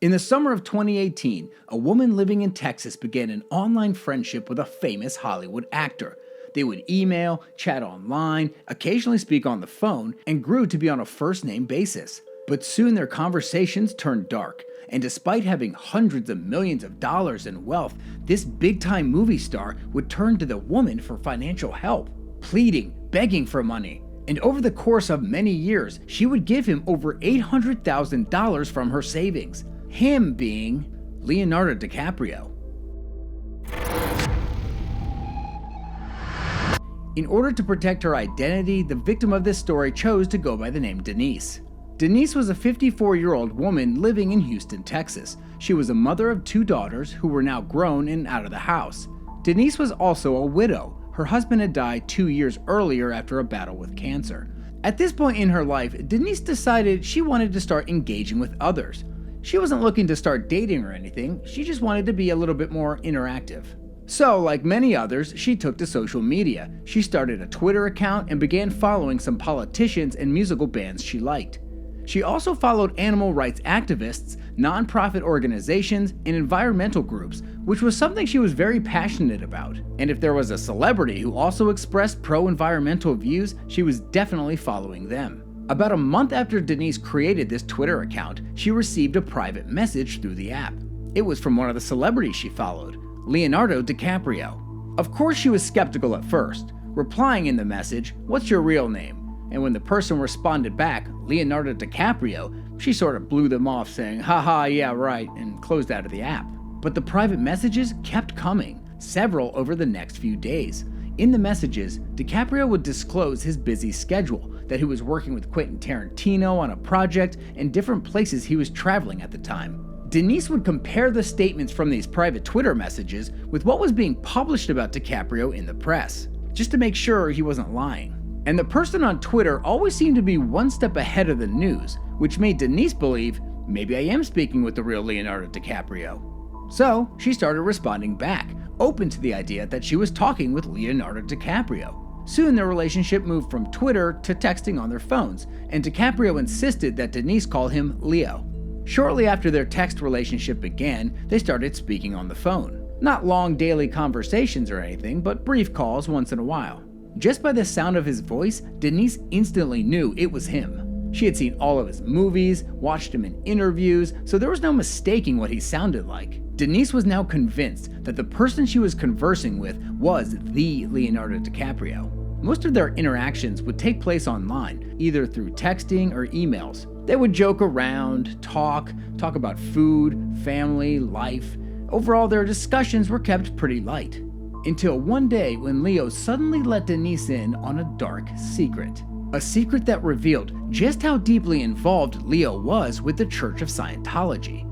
In the summer of 2018, a woman living in Texas began an online friendship with a famous Hollywood actor. They would email, chat online, occasionally speak on the phone, and grew to be on a first-name basis. But soon their conversations turned dark, and despite having hundreds of millions of dollars in wealth, this big-time movie star would turn to the woman for financial help, pleading, begging for money. And over the course of many years, she would give him over $800,000 from her savings. Him being Leonardo DiCaprio. In order to protect her identity, the victim of this story chose to go by the name Denise. Denise was a 54-year-old woman living in Houston, Texas. She was a mother of 2 daughters who were now grown and out of the house. Denise was also a widow. Her husband had died 2 years earlier after a battle with cancer. At this point in her life, Denise decided she wanted to start engaging with others. She wasn't looking to start dating or anything, she just wanted to be a little bit more interactive. So, like many others, she took to social media. She started a Twitter account and began following some politicians and musical bands she liked. She also followed animal rights activists, nonprofit organizations, and environmental groups, which was something she was very passionate about. And if there was a celebrity who also expressed pro-environmental views, she was definitely following them. About a month after Denise created this Twitter account, she received a private message through the app. It was from one of the celebrities she followed, Leonardo DiCaprio. Of course she was skeptical at first, replying in the message, "What's your real name?" And when the person responded back, Leonardo DiCaprio, she sort of blew them off saying, "Haha, yeah right," and closed out of the app. But the private messages kept coming, several over the next few days. In the messages, DiCaprio would disclose his busy schedule, that he was working with Quentin Tarantino on a project, and different places he was traveling at the time. Denise would compare the statements from these private Twitter messages with what was being published about DiCaprio in the press, just to make sure he wasn't lying. And the person on Twitter always seemed to be one step ahead of the news, which made Denise believe, maybe I am speaking with the real Leonardo DiCaprio. So she started responding back, open to the idea that she was talking with Leonardo DiCaprio. Soon their relationship moved from Twitter to texting on their phones, and DiCaprio insisted that Denise call him Leo. Shortly after their text relationship began, they started speaking on the phone. Not long daily conversations or anything, but brief calls once in a while. Just by the sound of his voice, Denise instantly knew it was him. She had seen all of his movies, watched him in interviews, so there was no mistaking what he sounded like. Denise was now convinced that the person she was conversing with was the Leonardo DiCaprio. Most of their interactions would take place online, either through texting or emails. They would joke around, talk about food, family, life. Overall, their discussions were kept pretty light. Until one day when Leo suddenly let Denise in on a dark secret. A secret that revealed just how deeply involved Leo was with the Church of Scientology.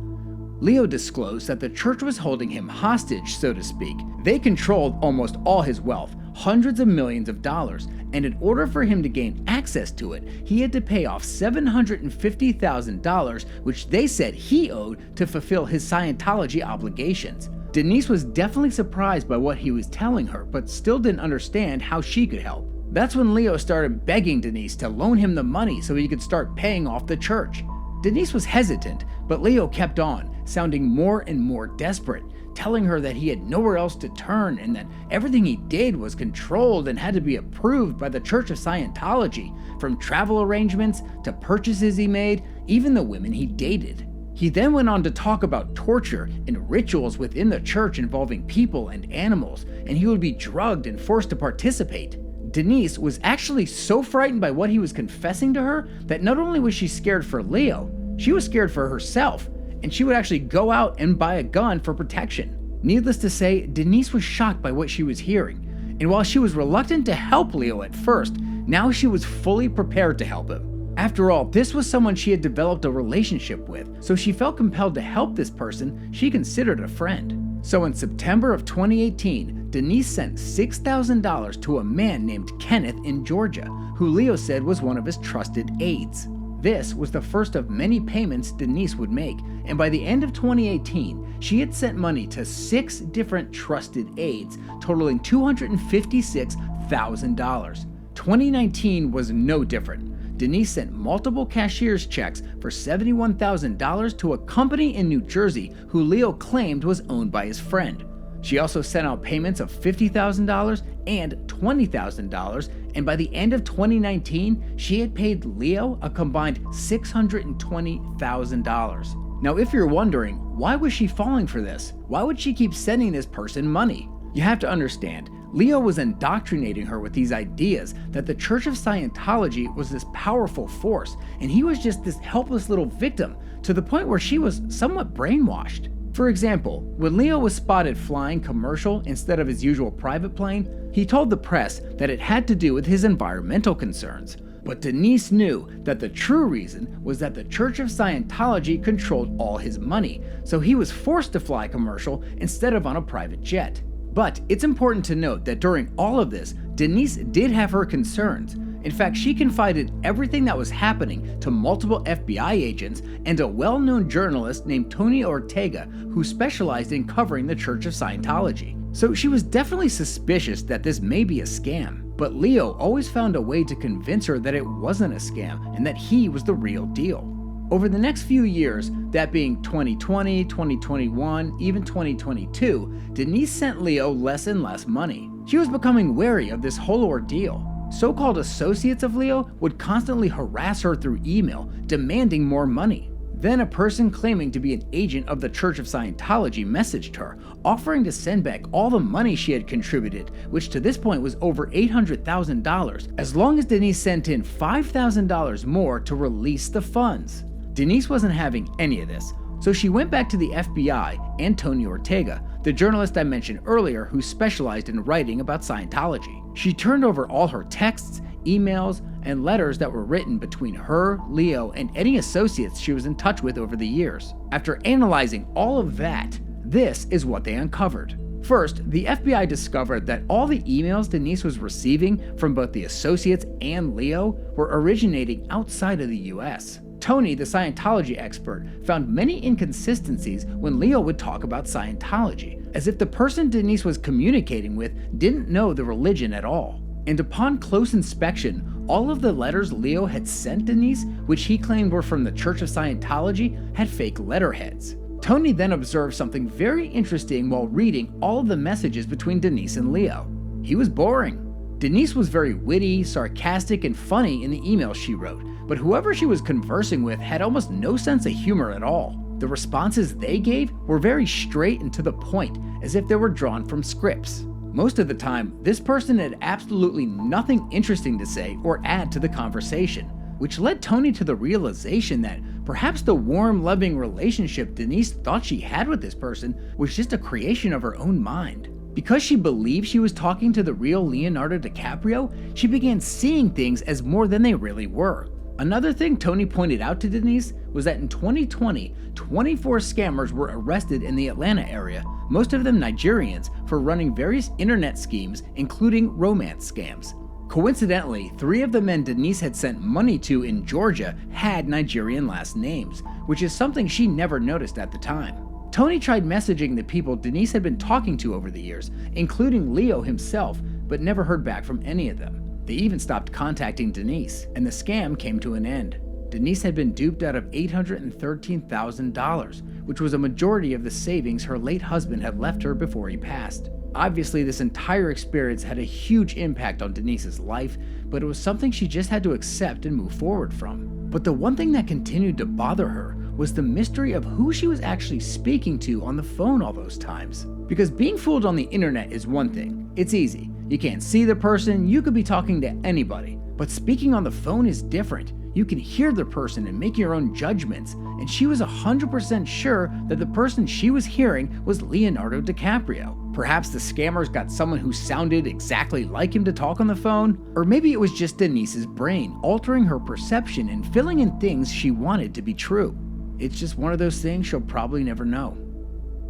Leo disclosed that the church was holding him hostage, so to speak. They controlled almost all his wealth, hundreds of millions of dollars, and in order for him to gain access to it, he had to pay off $750,000, which they said he owed to fulfill his Scientology obligations. Denise was definitely surprised by what he was telling her, but still didn't understand how she could help. That's when Leo started begging Denise to loan him the money so he could start paying off the church. Denise was hesitant, but Leo kept on, sounding more and more desperate, telling her that he had nowhere else to turn and that everything he did was controlled and had to be approved by the Church of Scientology, from travel arrangements to purchases he made, even the women he dated. He then went on to talk about torture and rituals within the church involving people and animals, and he would be drugged and forced to participate. Denise was actually so frightened by what he was confessing to her that not only was she scared for Leo, she was scared for herself, and she would actually go out and buy a gun for protection. Needless to say, Denise was shocked by what she was hearing, and while she was reluctant to help Leo at first, now she was fully prepared to help him. After all, this was someone she had developed a relationship with, so she felt compelled to help this person she considered a friend. So in September of 2018, Denise sent $6,000 to a man named Kenneth in Georgia, who Leo said was one of his trusted aides. This was the first of many payments Denise would make, and by the end of 2018, she had sent money to 6 different trusted aides, totaling $256,000. 2019 was no different. Denise sent multiple cashier's checks for $71,000 to a company in New Jersey who Leo claimed was owned by his friend. She also sent out payments of $50,000 and $20,000, and by the end of 2019, she had paid Leo a combined $620,000. Now, if you're wondering, why was she falling for this? Why would she keep sending this person money? You have to understand, Leo was indoctrinating her with these ideas that the Church of Scientology was this powerful force, and he was just this helpless little victim, to the point where she was somewhat brainwashed. For example, when Leo was spotted flying commercial instead of his usual private plane, he told the press that it had to do with his environmental concerns. But Denise knew that the true reason was that the Church of Scientology controlled all his money, so he was forced to fly commercial instead of on a private jet. But it's important to note that during all of this, Denise did have her concerns. In fact, she confided everything that was happening to multiple FBI agents and a well-known journalist named Tony Ortega, who specialized in covering the Church of Scientology. So she was definitely suspicious that this may be a scam, but Leo always found a way to convince her that it wasn't a scam and that he was the real deal. Over the next few years, that being 2020, 2021, even 2022, Denise sent Leo less and less money. She was becoming wary of this whole ordeal. So-called associates of Leo would constantly harass her through email, demanding more money. Then a person claiming to be an agent of the Church of Scientology messaged her, offering to send back all the money she had contributed, which to this point was over $800,000, as long as Denise sent in $5,000 more to release the funds. Denise wasn't having any of this, so she went back to the FBI and Tony Ortega, the journalist I mentioned earlier who specialized in writing about Scientology. She turned over all her texts, emails, and letters that were written between her, Leo, and any associates she was in touch with over the years. After analyzing all of that, this is what they uncovered. First, the FBI discovered that all the emails Denise was receiving from both the associates and Leo were originating outside of the US. Tony, the Scientology expert, found many inconsistencies when Leo would talk about Scientology, as if the person Denise was communicating with didn't know the religion at all. And upon close inspection, all of the letters Leo had sent Denise, which he claimed were from the Church of Scientology, had fake letterheads. Tony then observed something very interesting while reading all of the messages between Denise and Leo. He was boring. Denise was very witty, sarcastic, and funny in the emails she wrote, but whoever she was conversing with had almost no sense of humor at all. The responses they gave were very straight and to the point, as if they were drawn from scripts. Most of the time, this person had absolutely nothing interesting to say or add to the conversation, which led Tony to the realization that perhaps the warm, loving relationship Denise thought she had with this person was just a creation of her own mind. Because she believed she was talking to the real Leonardo DiCaprio, she began seeing things as more than they really were. Another thing Tony pointed out to Denise was that in 2020, 24 scammers were arrested in the Atlanta area, most of them Nigerians, for running various internet schemes, including romance scams. Coincidentally, 3 of the men Denise had sent money to in Georgia had Nigerian last names, which is something she never noticed at the time. Tony tried messaging the people Denise had been talking to over the years, including Leo himself, but never heard back from any of them. They even stopped contacting Denise, and the scam came to an end. Denise had been duped out of $813,000, which was a majority of the savings her late husband had left her before he passed. Obviously, this entire experience had a huge impact on Denise's life, but it was something she just had to accept and move forward from. But the one thing that continued to bother her was the mystery of who she was actually speaking to on the phone all those times. Because being fooled on the internet is one thing. It's easy. You can't see the person, you could be talking to anybody. But speaking on the phone is different. You can hear the person and make your own judgments, and she was 100% sure that the person she was hearing was Leonardo DiCaprio. Perhaps the scammers got someone who sounded exactly like him to talk on the phone, or maybe it was just Denise's brain altering her perception and filling in things she wanted to be true. It's just one of those things she'll probably never know.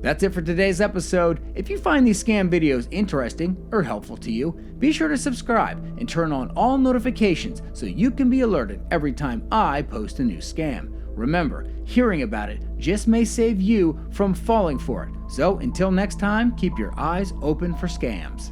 That's it for today's episode. If you find these scam videos interesting or helpful to you, be sure to subscribe and turn on all notifications so you can be alerted every time I post a new scam. Remember, hearing about it just may save you from falling for it. So until next time, keep your eyes open for scams.